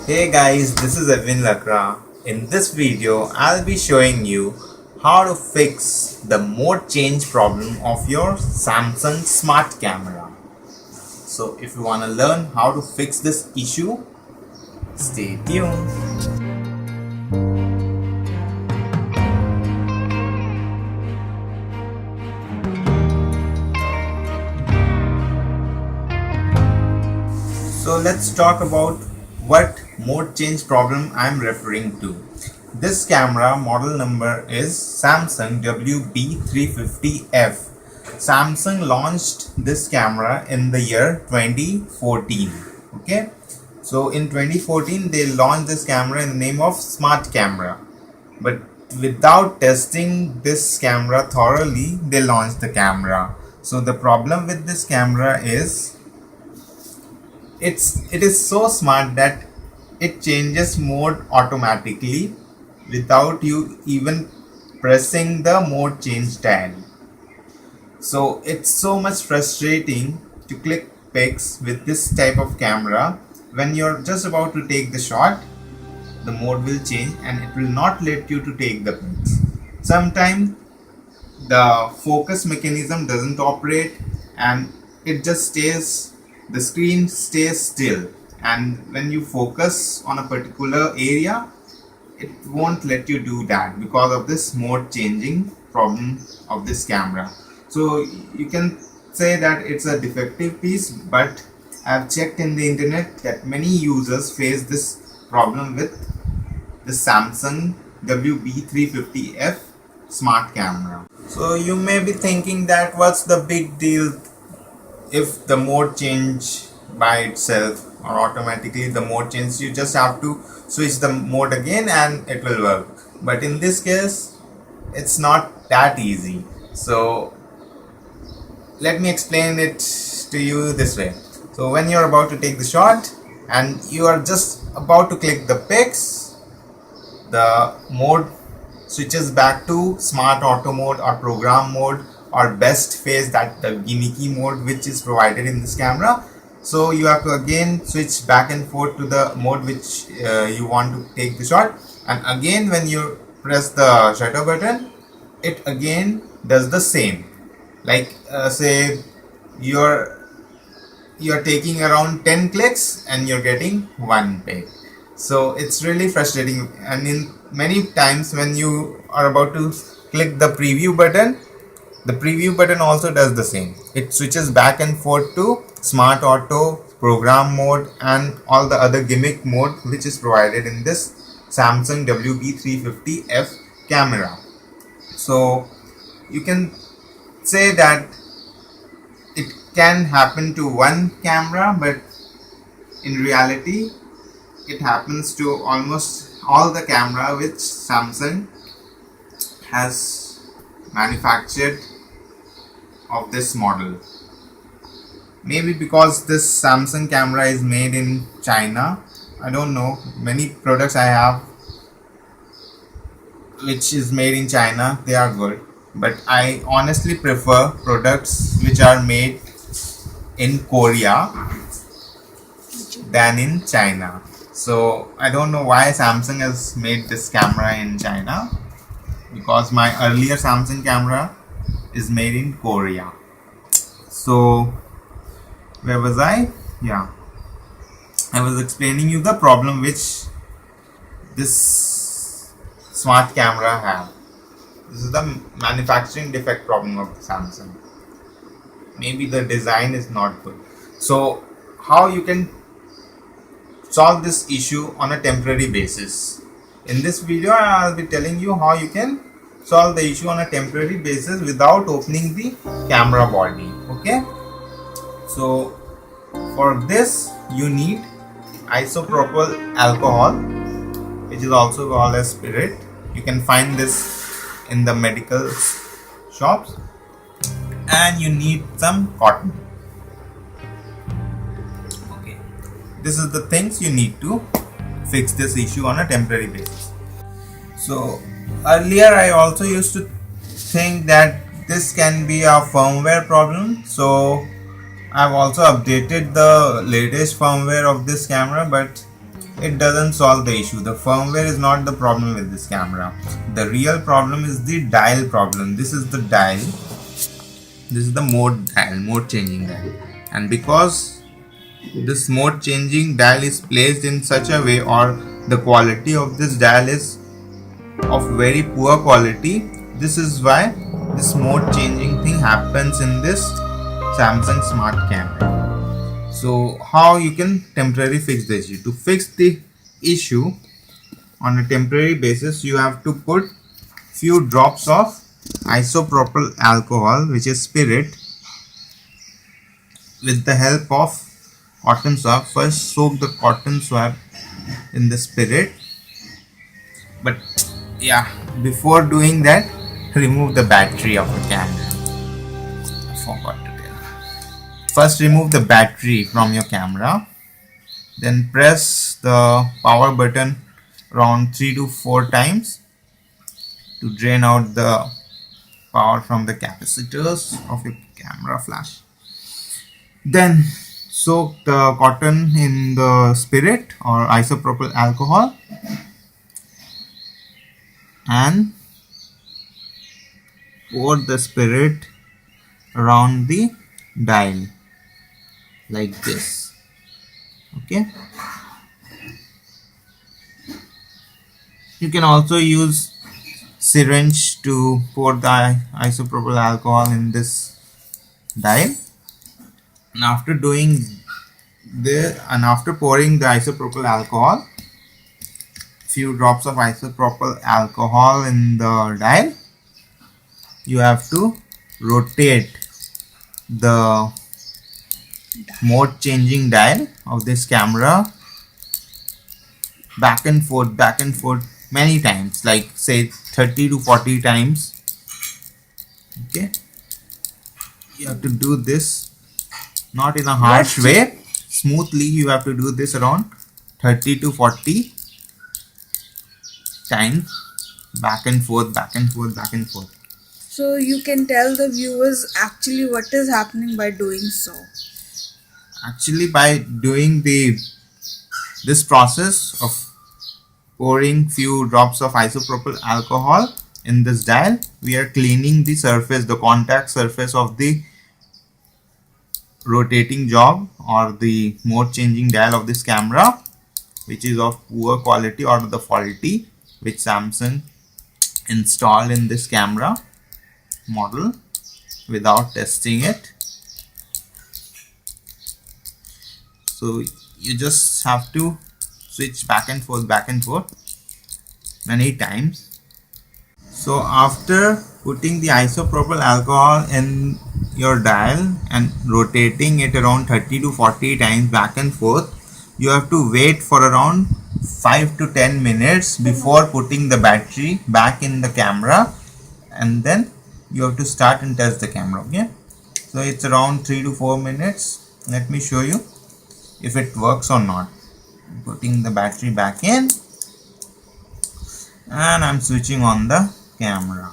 Hey guys, this is Evewin Lakra. In this video, I'll be showing you how to fix the mode change problem of your Samsung smart camera. So if you want to learn how to fix this issue, stay tuned. So let's talk about what mode change problem I'm referring to. This camera model number is Samsung WB350F. Samsung launched this camera in the year 2014. Okay, so in 2014 they launched this camera in the name of smart camera, but without testing this camera thoroughly they launched the camera. So the problem with this camera is it is so smart that it changes mode automatically without you even pressing the mode change dial. So it's so much frustrating to click pics with this type of camera. When you're just about to take the shot, the mode will change and it will not let you to take the pics. Sometimes the focus mechanism doesn't operate and it just stays, the screen stays still, and when you focus on a particular area it won't let you do that because of this mode changing problem of this camera. So you can say that it's a defective piece, but I've checked in the internet that many users face this problem with the Samsung WB350F smart camera. So you may be thinking that what's the big deal if the mode change by itself or automatically the mode change, you just have to switch the mode again and it will work. But in this case it's not that easy. So let me explain it to you this way. So when you're about to take the shot and you are just about to click the pics, the mode switches back to smart auto mode or program mode or best phase, that the gimmicky mode which is provided in this camera. So you have to again switch back and forth to the mode which you want to take the shot, and again when you press the shutter button it again does the same. Like say you're taking around 10 clicks and you're getting one pic. So it's really frustrating, and in many times when you are about to click the preview button, the preview button also does the same. It switches back and forth to smart auto, program mode and all the other gimmick mode which is provided in this Samsung WB350F camera. So you can say that it can happen to one camera, but in reality it happens to almost all the camera which Samsung has manufactured of this model. Maybe because this Samsung camera is made in China, I don't know. Many products I have which is made in China, they are good, but I honestly prefer products which are made in Korea than in China. So I don't know why Samsung has made this camera in China, because my earlier Samsung camera is made in Korea. So where was I? Yeah, I was explaining you the problem which this smart camera have. This is the manufacturing defect problem of the Samsung. Maybe the design is not good. So how you can solve this issue on a temporary basis? In this video I'll be telling you how you can solve the issue on a temporary basis without opening the camera body. Okay, so for this you need isopropyl alcohol, which is also called as spirit. You can find this in the medical shops, and you need some cotton. Okay, this is the things you need to fix this issue on a temporary basis. So earlier I also used to think that this can be a firmware problem, so I've also updated the latest firmware of this camera, but it doesn't solve the issue. The firmware is not the problem with this camera. The real problem is the dial problem. This is the dial. This is the mode dial, mode changing dial. And because this mode changing dial is placed in such a way, or the quality of this dial is of very poor quality, this is why this mode changing thing happens in this Samsung smart camera. So how you can temporarily fix the issue? To fix the issue on a temporary basis, you have to put few drops of isopropyl alcohol, which is spirit, with the help of cotton swab. First soak the cotton swab in the spirit, but yeah, before doing that, remove the battery of the camera. I forgot to tell. First remove the battery from your camera, then press the power button around 3 to 4 times to drain out the power from the capacitors of your camera flash. Then soak the cotton in the spirit or isopropyl alcohol and pour the spirit around the dial like this. Okay, you can also use syringe to pour the isopropyl alcohol in this dial. And after doing this, and after pouring the isopropyl alcohol, few drops of isopropyl alcohol in the dial, you have to rotate the mode changing dial of this camera back and forth many times, like say 30 to 40 times. Okay, you have to do this not in a harsh way, smoothly. You have to do this around 30 to 40 times, back and forth. So you can tell the viewers actually what is happening by doing so. Actually, by doing this process of pouring few drops of isopropyl alcohol in this dial, we are cleaning the surface, the contact surface of the rotating job or the mode changing dial of this camera, which is of poor quality or the faulty, which Samsung installed in this camera model without testing it. So you just have to switch back and forth many times. So after putting the isopropyl alcohol in your dial and rotating it around 30 to 40 times back and forth, you have to wait for around 5 to 10 minutes before putting the battery back in the camera, and then you have to start and test the camera. Okay, so it's around 3 to 4 minutes. Let me show you if it works or not. Putting the battery back in, and I'm switching on the camera.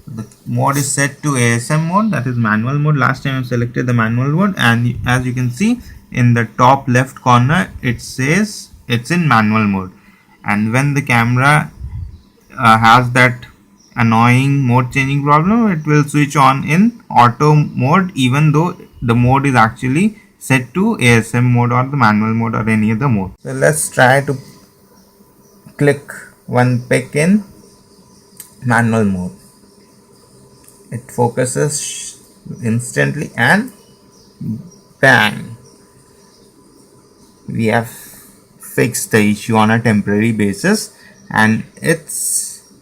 The mode is set to ASM mode, that is manual mode. Last time I selected the manual mode, and as you can see in the top left corner, it says it's in manual mode. And when the camera has that annoying mode changing problem, it will switch on in auto mode, even though the mode is actually set to ASM mode or the manual mode or any other mode. So let's try to click one pic in manual mode. It focuses instantly and bang, we have fixed the issue on a temporary basis. And it's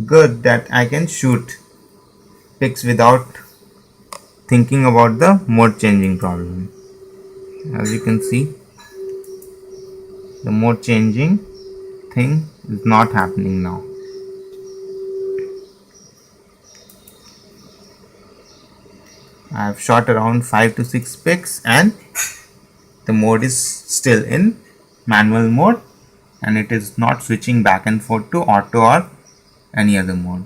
good that I can shoot pics without thinking about the mode changing problem. As you can see, the mode changing thing is not happening now. I have shot around 5 to 6 pics and the mode is still in manual mode, and it is not switching back and forth to auto or any other mode.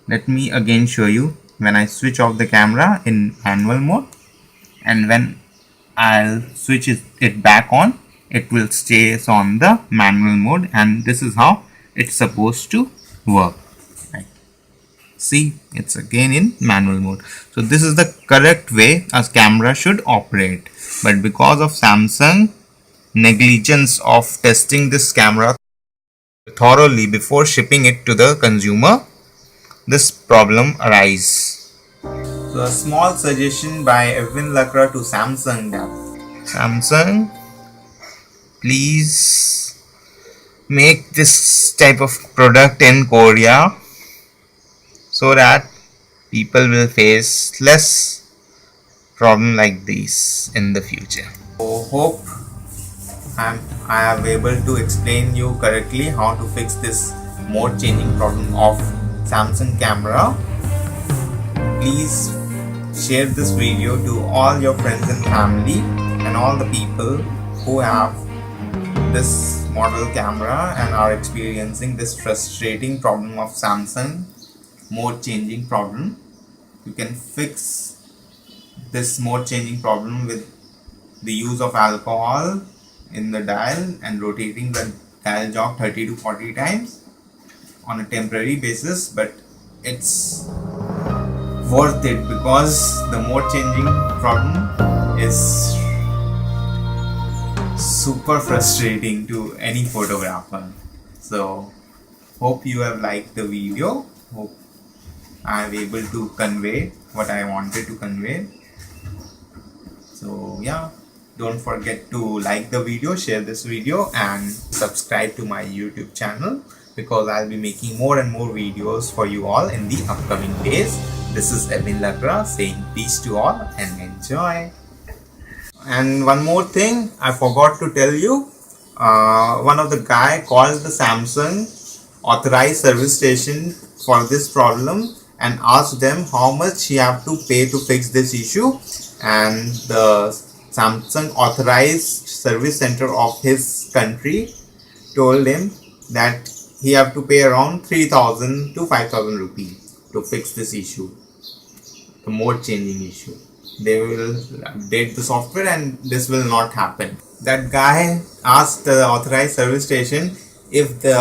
Let me again show you when I switch off the camera in manual mode, and when I'll switch it back on, it will stay on the manual mode, and this is how it's supposed to work. Right. See, it's again in manual mode. So this is the correct way a camera should operate. But because of Samsung negligence of testing this camera thoroughly before shipping it to the consumer, this problem arises. So a small suggestion by Evewin Lakra to Samsung that Samsung, please make this type of product in Korea so that people will face less problem like these in the future. So hope I have able to explain you correctly how to fix this mode changing problem of Samsung camera. Please share this video to all your friends and family and all the people who have this model camera and are experiencing this frustrating problem of Samsung mode changing problem. You can fix this mode changing problem with the use of alcohol in the dial and rotating the dial jog 30 to 40 times on a temporary basis, but it's worth it because the mode changing problem is super frustrating to any photographer. So hope you have liked the video. Hope I am able to convey what I wanted to convey. So yeah, don't forget to like the video, share this video, and subscribe to my YouTube channel because I'll be making more and more videos for you all in the upcoming days. This is Evewin Lakra saying peace to all and enjoy. And one more thing I forgot to tell you, one of the guy called the Samsung authorized service station for this problem and asked them how much he have to pay to fix this issue, and the Samsung authorized service center of his country told him that he have to pay around 3,000 to 5,000 rupees to fix this issue, the mode changing issue. They will update the software and this will not happen. That guy asked the authorized service station if the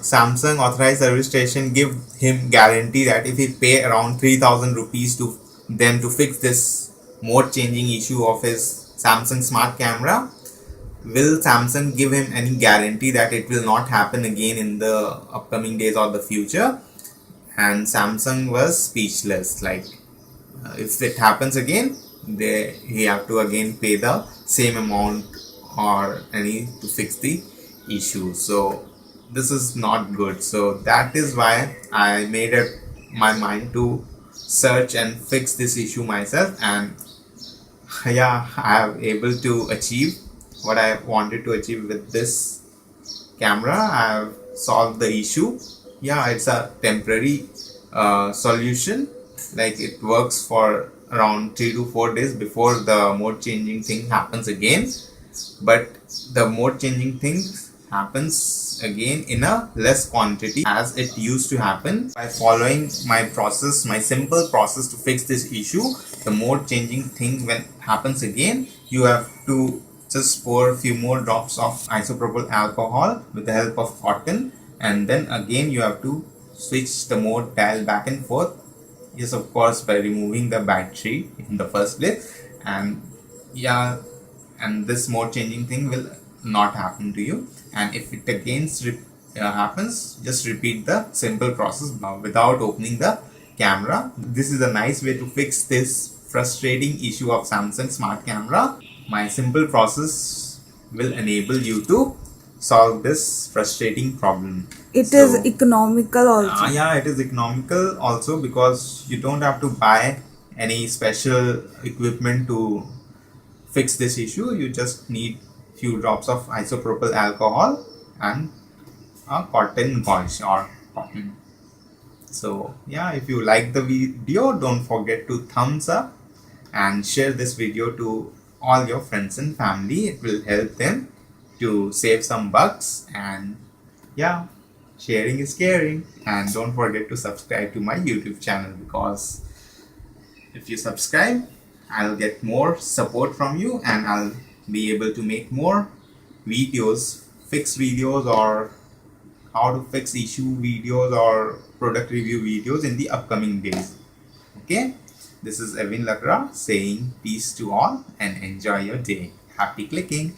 Samsung authorized service station give him guarantee that if he pay around 3,000 rupees to them to fix this mode changing issue of his Samsung smart camera, will Samsung give him any guarantee that it will not happen again in the upcoming days or the future? And Samsung was speechless. Like, if it happens again, he have to again pay the same amount or any to fix the issue. So this is not good. So that is why I made up my mind to search and fix this issue myself, and yeah, I have able to achieve what I wanted to achieve with this camera. I have solved the issue. Yeah, it's a temporary solution. Like, it works for around 3 to 4 days before the mode changing thing happens again, but the mode changing thing happens again in a less quantity as it used to happen. By following my process, my simple process to fix this issue, the mode changing thing when happens again, you have to just pour a few more drops of isopropyl alcohol with the help of cotton, and then again you have to switch the mode dial back and forth. Yes, of course, by removing the battery in the first place, and yeah, and this mode changing thing will not happen to you. And if it again happens, just repeat the simple process without opening the camera. This is a nice way to fix this frustrating issue of Samsung smart camera. My simple process will enable you to solve this frustrating problem. It is economical also. Yeah, it is economical also because you don't have to buy any special equipment to fix this issue. You just need few drops of isopropyl alcohol and a cotton gauze or cotton. So yeah, if you like the video, don't forget to thumbs up and share this video to all your friends and family. It will help them to save some bucks, and yeah, sharing is caring. And don't forget to subscribe to my YouTube channel, because if you subscribe, I'll get more support from you and I'll be able to make more videos, fix videos, or how to fix issue videos or product review videos in the upcoming days. Okay, this is Evewin Lakra saying peace to all and enjoy your day. Happy clicking.